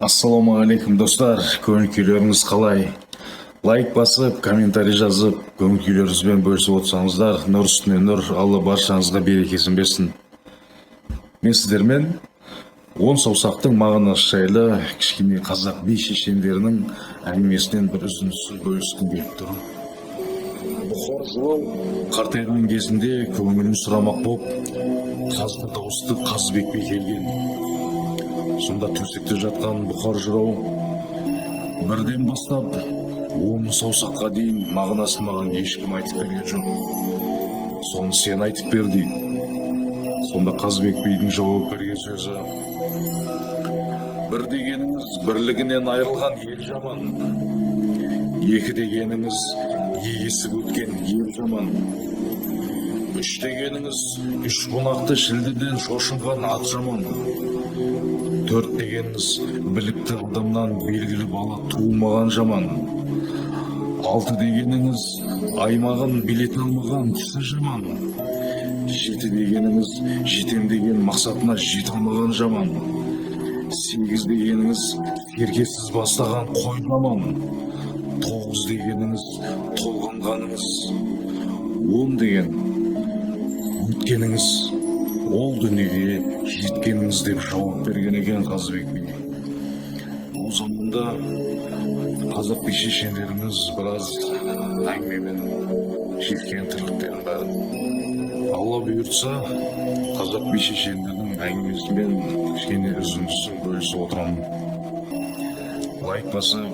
Ассалаумағалейкум достар, көңіл күйлеріңіз қалай? Лайк басып, комментарий жазып, көңіл күйлеріңізбен бөлісіп отырсаңыздар, нұр үстіне нұр, Алла баршаңызға берекесін берсін. Мен сіздермен 10 саусақтың мағынасы жайлы кішкене қазақ би шешендерінің әңгімесінен бір үзіндісін бөліскім келіп тұр. Бұхар жырау қартайған кезінде көңілін сұрамақ болып, қазды дауысты Қазыбек би келген. Сонда төсекте жатқан бұхар жырау бірден бастап 10 саусаққа дейін мағынасын маған ешкім айтып берген жоқ. Соны сен айтып бер дейді. Сонда Қазыбек бидің жауап берген сөзі: бір дегеніңіз бірлігінен айырылған ел жаман, екі дегеніңіз егесіп өткен ел жаман, үш дегеніңіз үш қонақты шілдеден шошынған ат жаман, төрт дегеніңіз білікті адамнан белгілі бала туылмаған жаман, алты дегеніңіз аймағын билете алмаған кісі жаман, жеті дегеніңіз жетем деген мақсатына жете алмаған жаман, сегіз дегеніңіз еркесіз бастаған қой жаман, тоғыз дегеніңіз толғанғаныңыз, он деген өткеніңіз ол дүниеге жеткеніңіз деп жауап берген екен Қазыбек би. Ол заманда қазақ би шешендеріміз біраз әңгімемен жеткен тірліктерін бәрін. Алла бұйыртса, қазақ би шешендерінің әңгімесімен кішкене үзіндісін бөлісіп отырамын. Лайк басып,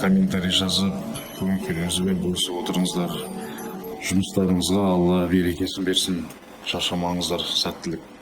комментарий жазып, көңіл күйлеріңізбен бөлісіп отырыңыздар. Жұмыстарыңызға Алла берекесін берсін. Шаршамаңыздар, сәттілік.